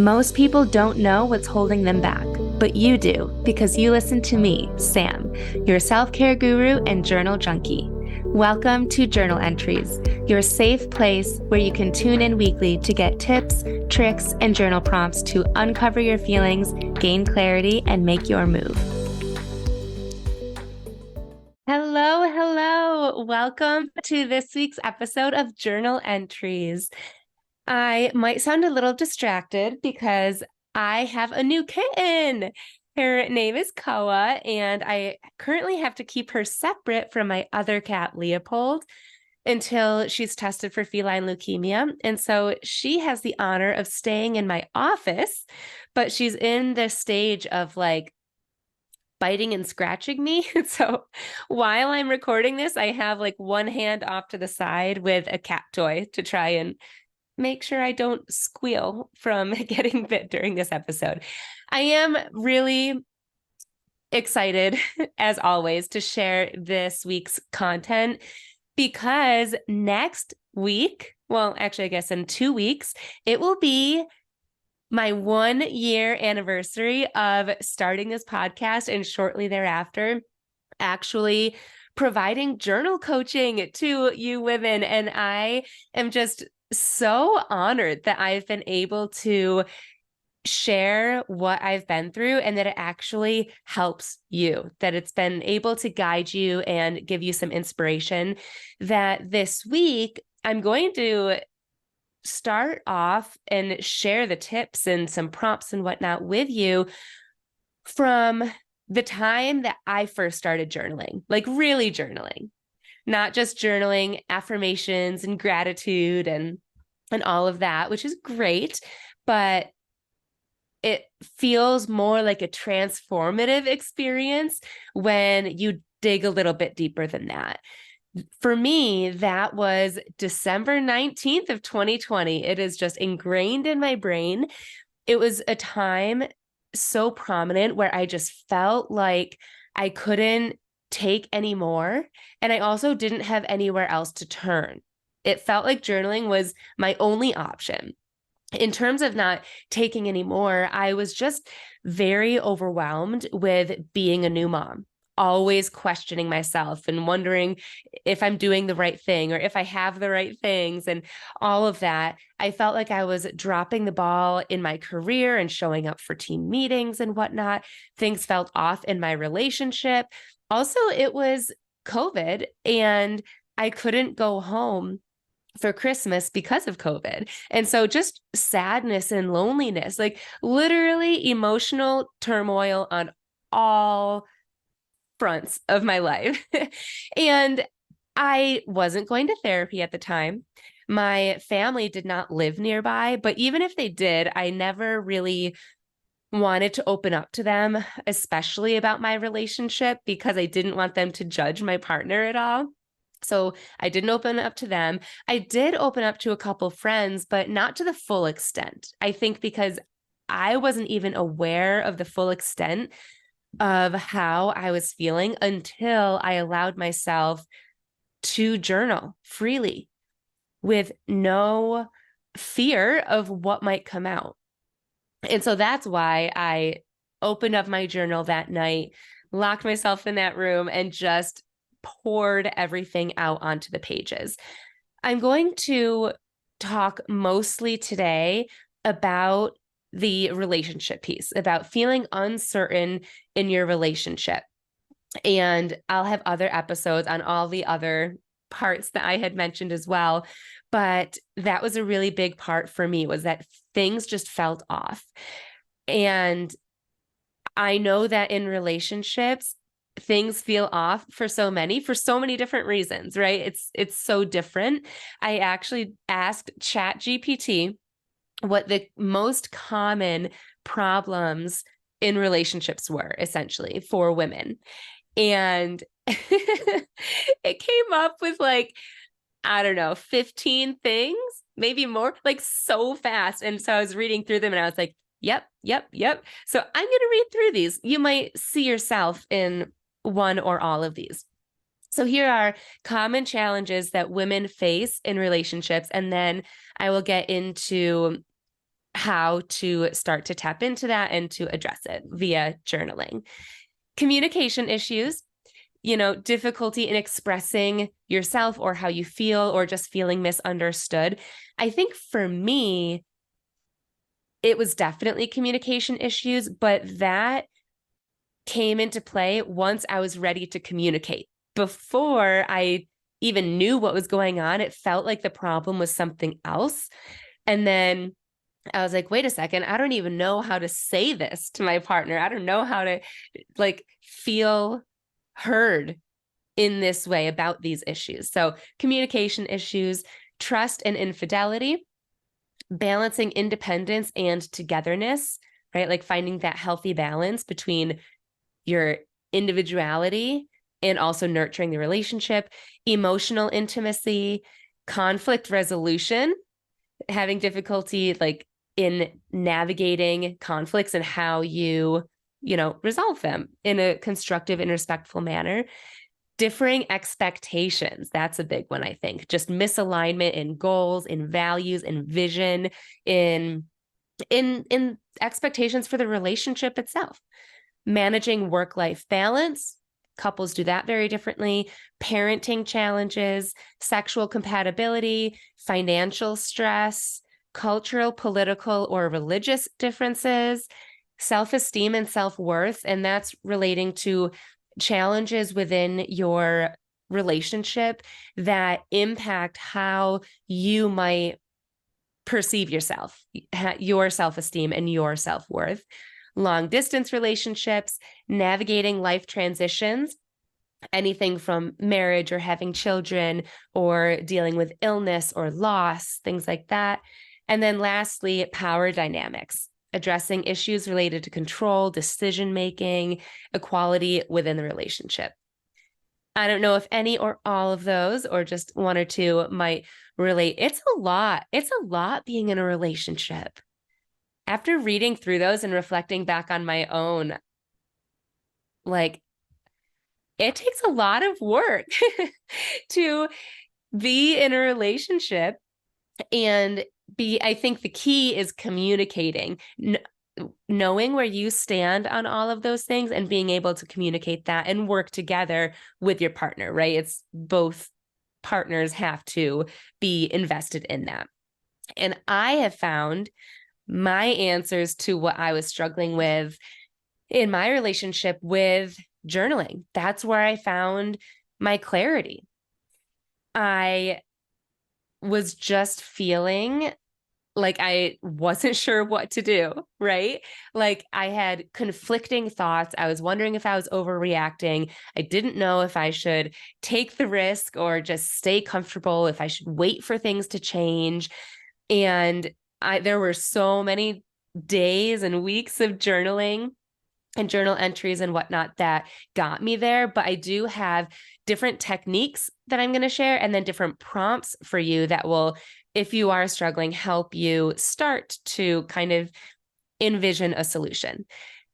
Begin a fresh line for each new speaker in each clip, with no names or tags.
Most people don't know what's holding them back, but you do because you listen to me, Sam, your self-care guru and journal junkie. Welcome to Journal Entries, your safe place where you can tune in weekly to get tips, tricks, and journal prompts to uncover your feelings, gain clarity, and make your move. Hello. Welcome to this week's episode of Journal Entries. I might sound a little distracted because I have a new kitten. Her name is Koa, and I currently have to keep her separate from my other cat, Leopold, until she's tested for feline leukemia. And so she has the honor of staying in my office, but she's in the stage of like biting and scratching me. So while I'm recording this, I have like one hand off to the side with a cat toy to try and make sure I don't squeal from getting bit during this episode. I am really excited, as always, to share this week's content because next week, well, actually, I guess in 2 weeks, it will be my 1-year anniversary of starting this podcast, and shortly thereafter, actually providing journal coaching to you women. And I am just so honored that I've been able to share what I've been through and that it actually helps you, that it's been able to guide you and give you some inspiration. That this week, I'm going to start off and share the tips and some prompts and whatnot with you from the time that I first started journaling, like really journaling. Not just journaling affirmations and gratitude and all of that, which is great, but it feels more like a transformative experience when you dig a little bit deeper than that. For me, that was December 19th of 2020. It is just ingrained in my brain. It was a time so prominent where I just felt like I couldn't take anymore. And I also didn't have anywhere else to turn. It felt like journaling was my only option. In terms of not taking anymore, I was just very overwhelmed with being a new mom, always questioning myself and wondering if I'm doing the right thing or if I have the right things and all of that. I felt like I was dropping the ball in my career and showing up for team meetings and whatnot. Things felt off in my relationship. Also, it was COVID and I couldn't go home for Christmas because of COVID. And so just sadness and loneliness, like literally emotional turmoil on all fronts of my life. And I wasn't going to therapy at the time. My family did not live nearby, but even if they did, I never really wanted to open up to them, especially about my relationship, because I didn't want them to judge my partner at all. So I didn't open up to them. I did open up to a couple friends, but not to the full extent. I think because I wasn't even aware of the full extent of how I was feeling until I allowed myself to journal freely with no fear of what might come out. And so that's why I opened up my journal that night, locked myself in that room, and just poured everything out onto the pages. I'm going to talk mostly today about the relationship piece, about feeling uncertain in your relationship. And I'll have other episodes on all the other parts that I had mentioned as well. But that was a really big part for me, was that things just felt off. And I know that in relationships, things feel off for so many different reasons, right? It's so different. I actually asked ChatGPT what the most common problems in relationships were, essentially, for women. And it came up with like, I don't know, 15 things, maybe more, like so fast. And so I was reading through them and I was like, yep. So I'm going to read through these. You might see yourself in one or all of these. So here are common challenges that women face in relationships. And then I will get into how to start to tap into that and to address it via journaling. Communication issues, difficulty in expressing yourself or how you feel or just feeling misunderstood. I think for me, it was definitely communication issues, but that came into play once I was ready to communicate. Before I even knew what was going on, it felt like the problem was something else. And then I was like, wait a second, I don't even know how to say this to my partner. I don't know how to feel heard in this way about these issues. So communication issues, trust and infidelity, balancing independence and togetherness, right? Like finding that healthy balance between your individuality and also nurturing the relationship, emotional intimacy, conflict resolution, having difficulty in navigating conflicts and how you resolve them in a constructive and respectful manner. Differing expectations, that's a big one, I think. Just misalignment in goals, in values, in vision, in expectations for the relationship itself. Managing work-life balance, couples do that very differently. Parenting challenges, sexual compatibility, financial stress, cultural, political, or religious differences, self-esteem and self-worth, and that's relating to challenges within your relationship that impact how you might perceive yourself, your self-esteem and your self-worth. Long distance relationships, navigating life transitions, anything from marriage or having children or dealing with illness or loss, things like that. And then lastly, power dynamics, addressing issues related to control, decision-making, equality within the relationship. I don't know if any or all of those or just one or two might relate. It's a lot. It's a lot being in a relationship. After reading through those and reflecting back on my own, it takes a lot of work to be in a relationship and I think the key is communicating, knowing where you stand on all of those things and being able to communicate that and work together with your partner, right? It's both partners have to be invested in that. And I have found my answers to what I was struggling with in my relationship with journaling. That's where I found my clarity. I was just feeling like I wasn't sure what to do, right? Like I had conflicting thoughts. I was wondering if I was overreacting. I didn't know if I should take the risk or just stay comfortable, if I should wait for things to change. And there were so many days and weeks of journaling and journal entries and whatnot that got me there. But I do have different techniques that I'm going to share and then different prompts for you that will, if you are struggling, help you start to kind of envision a solution.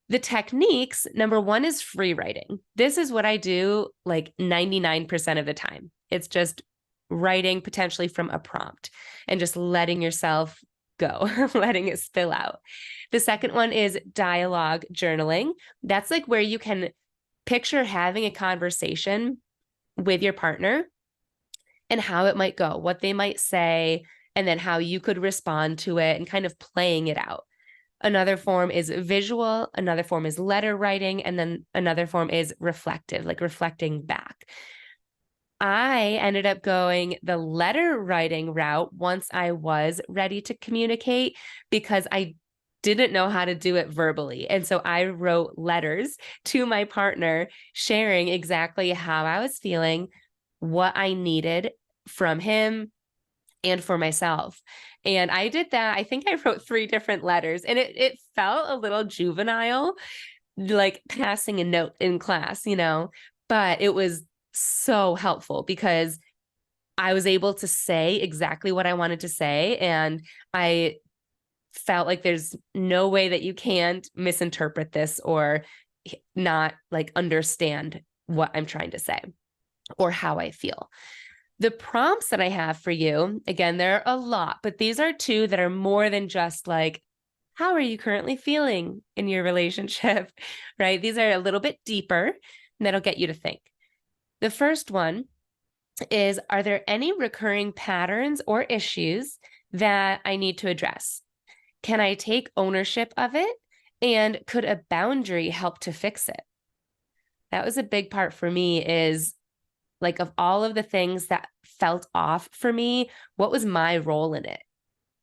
The techniques, number one is free writing. This is what I do 99% of the time. It's just writing potentially from a prompt and just letting yourself go, letting it spill out. The second one is dialogue journaling. That's where you can picture having a conversation with your partner and how it might go, what they might say, and then how you could respond to it and kind of playing it out. Another form is visual, another form is letter writing, and then another form is reflective, reflecting back. I ended up going the letter writing route once I was ready to communicate because I didn't know how to do it verbally. And so I wrote letters to my partner sharing exactly how I was feeling, what I needed from him and for myself. And I did that. I think I wrote 3 different letters and it felt a little juvenile, like passing a note in class, but it was so helpful because I was able to say exactly what I wanted to say. And I felt like there's no way that you can't misinterpret this or not understand what I'm trying to say or how I feel. The prompts that I have for you, again, there are a lot, but these are 2 that are more than just how are you currently feeling in your relationship, right? These are a little bit deeper, and that'll get you to think. The first one is, are there any recurring patterns or issues that I need to address? Can I take ownership of it? And could a boundary help to fix it? That was a big part for me, is like, of all of the things that felt off for me, what was my role in it?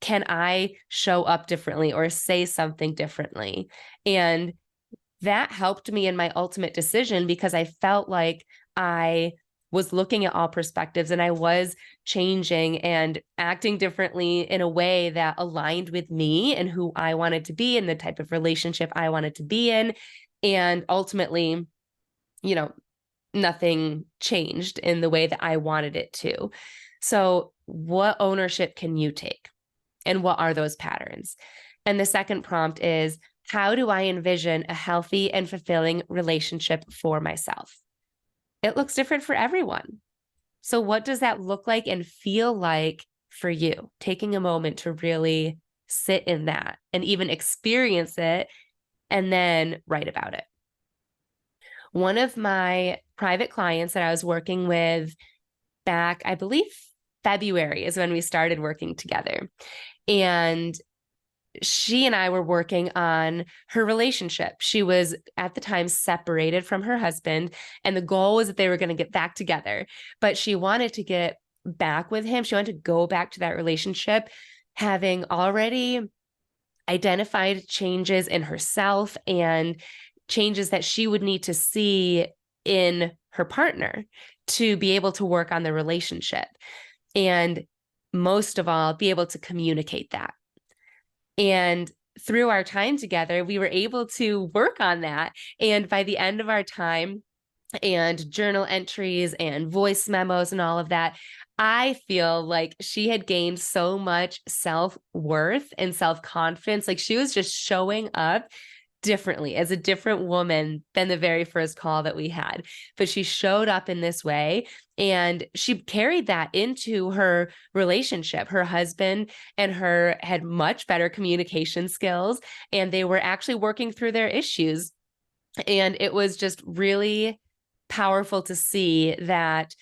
Can I show up differently or say something differently? And that helped me in my ultimate decision, because I felt like I was looking at all perspectives and I was changing and acting differently in a way that aligned with me and who I wanted to be and the type of relationship I wanted to be in. And ultimately, you know, nothing changed in the way that I wanted it to. So, what ownership can you take? And what are those patterns? And the second prompt is, how do I envision a healthy and fulfilling relationship for myself? It looks different for everyone. So, what does that look like and feel like for you? Taking a moment to really sit in that and even experience it, and then write about it. One of my private clients that I was working with back, I believe February is when we started working together. And she and I were working on her relationship. She was at the time separated from her husband, and the goal was that they were going to get back together. But she wanted to get back with him. She wanted to go back to that relationship, having already identified changes in herself and changes that she would need to see in her partner to be able to work on the relationship. And most of all, be able to communicate that. And through our time together, we were able to work on that. And by the end of our time, and journal entries and voice memos and all of that, I feel like she had gained so much self-worth and self-confidence. Like, she was just showing up differently as a different woman than the very first call that we had. But she showed up in this way, and she carried that into her relationship. Her husband and her had much better communication skills, and they were actually working through their issues. And it was just really powerful to see that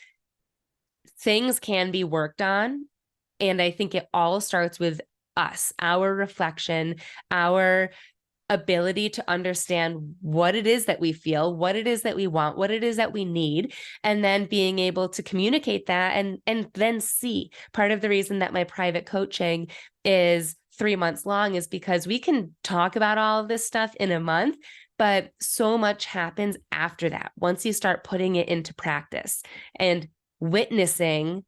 things can be worked on. And I think it all starts with us, our reflection, our ability to understand what it is that we feel, what it is that we want, what it is that we need, and then being able to communicate that, and then see. Part of the reason that my private coaching is 3 months long is because we can talk about all of this stuff in a month, but so much happens after that once you start putting it into practice and witnessing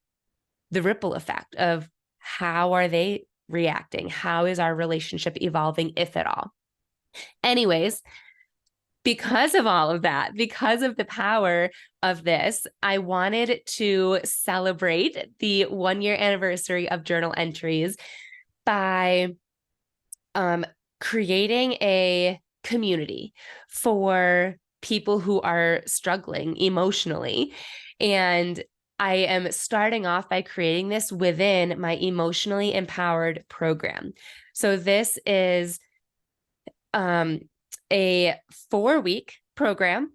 the ripple effect of how are they reacting? How is our relationship evolving, if at all? Anyways, because of all of that, because of the power of this, I wanted to celebrate the 1-year anniversary of journal entries by creating a community for people who are struggling emotionally. And I am starting off by creating this within my Emotionally Empowered program. So this is a 4-week program,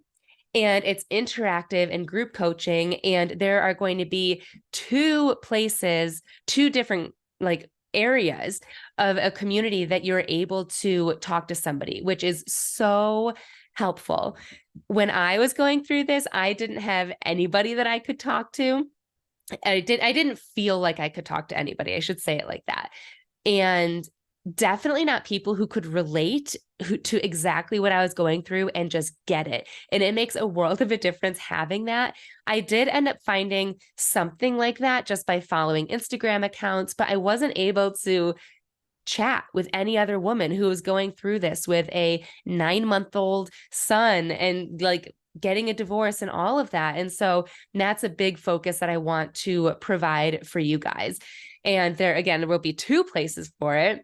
and it's interactive and group coaching. And there are going to be 2 places, 2 different like areas of a community that you're able to talk to somebody, which is so helpful. When I was going through this, I didn't have anybody that I could talk to. I didn't feel like I could talk to anybody. I should say it like that. And definitely not people who could relate to exactly what I was going through and just get it. And it makes a world of a difference having that. I did end up finding something like that just by following Instagram accounts, but I wasn't able to chat with any other woman who was going through this with a 9-month-old son and like getting a divorce and all of that. And so that's a big focus that I want to provide for you guys. And there will be 2 places for it.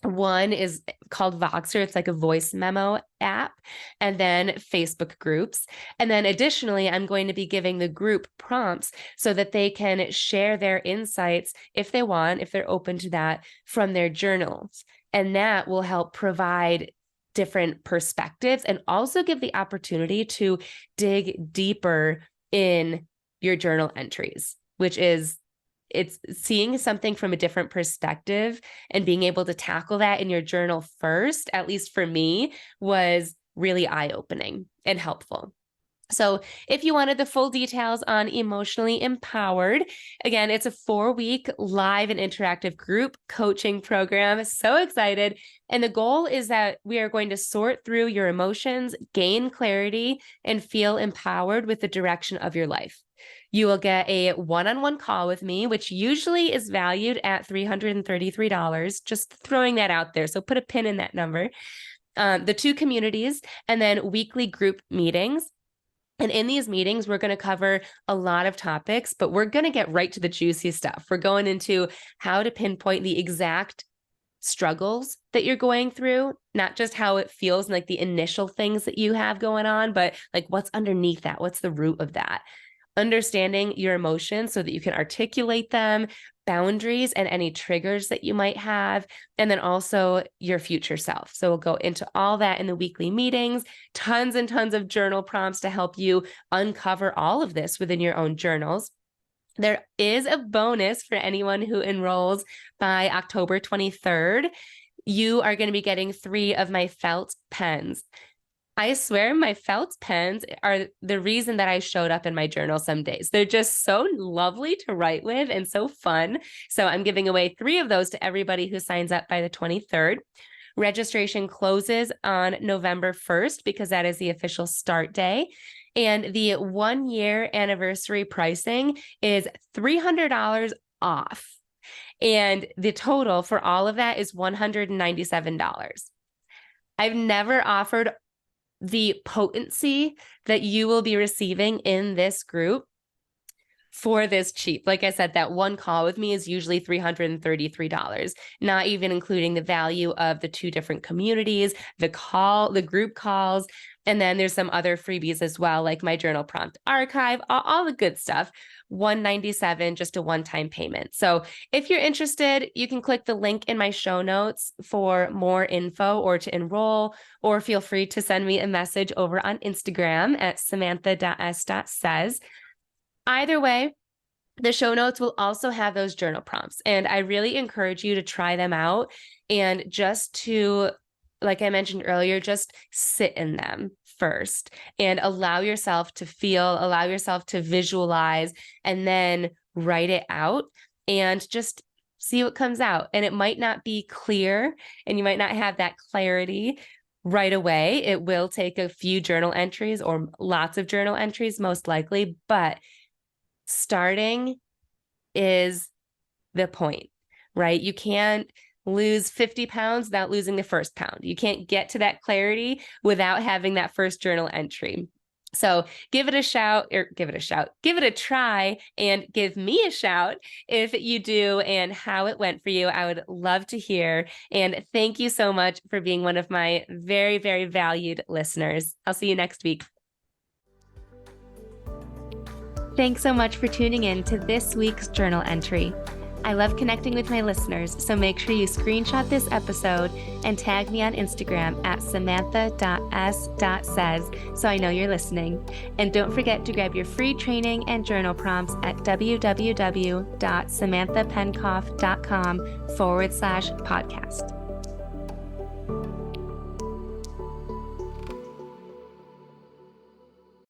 One is called Voxer. It's like a voice memo app, and then Facebook groups. And then additionally, I'm going to be giving the group prompts so that they can share their insights if they want, if they're open to that, from their journals. And that will help provide different perspectives and also give the opportunity to dig deeper in your journal entries, which is it's seeing something from a different perspective and being able to tackle that in your journal first, at least for me, was really eye-opening and helpful. So if you wanted the full details on Emotionally Empowered, again, it's a 4-week live and interactive group coaching program. So excited. And the goal is that we are going to sort through your emotions, gain clarity, and feel empowered with the direction of your life. You will get a one-on-one call with me, which usually is valued at $333, just throwing that out there. So put a pin in that number. The 2 communities, and then weekly group meetings. And in these meetings, we're going to cover a lot of topics, but we're going to get right to the juicy stuff. We're going into how to pinpoint the exact struggles that you're going through, not just how it feels and like the initial things that you have going on, but like what's underneath that? What's the root of that? Understanding your emotions so that you can articulate them, boundaries and any triggers that you might have, and then also your future self. So we'll go into all that in the weekly meetings, tons and tons of journal prompts to help you uncover all of this within your own journals. There is a bonus for anyone who enrolls by October 23rd. You are going to be getting 3 of my felt pens. I swear my felt pens are the reason that I showed up in my journal some days. They're just so lovely to write with and so fun. So I'm giving away 3 of those to everybody who signs up by the 23rd. Registration closes on November 1st because that is the official start day. And the 1-year anniversary pricing is $300 off. And the total for all of that is $197. I've never offered the potency that you will be receiving in this group for this cheap. Like I said, that one call with me is usually $333, not even including the value of the 2 different communities, the group calls, and then there's some other freebies as well, like my journal prompt archive, all the good stuff. $197, just a one-time payment. So if you're interested, you can click the link in my show notes for more info or to enroll, or feel free to send me a message over on Instagram at samantha.s.says. Either way, the show notes will also have those journal prompts, and I really encourage you to try them out and just to, like I mentioned earlier, just sit in them first and allow yourself to feel, allow yourself to visualize, and then write it out and just see what comes out. And it might not be clear and you might not have that clarity right away. It will take a few journal entries or lots of journal entries, most likely, but starting is the point, right? You can't lose 50 pounds without losing the first pound. You can't get to that clarity without having that first journal entry. So give it a try, and give me a shout if you do and how it went for you. I would love to hear. And thank you so much for being one of my very, very valued listeners. I'll see you next week. Thanks so much for tuning in to this week's journal entry. I love connecting with my listeners, so make sure you screenshot this episode and tag me on Instagram at samantha.s.says so I know you're listening. And don't forget to grab your free training and journal prompts at www.samanthapenkoff.com/podcast.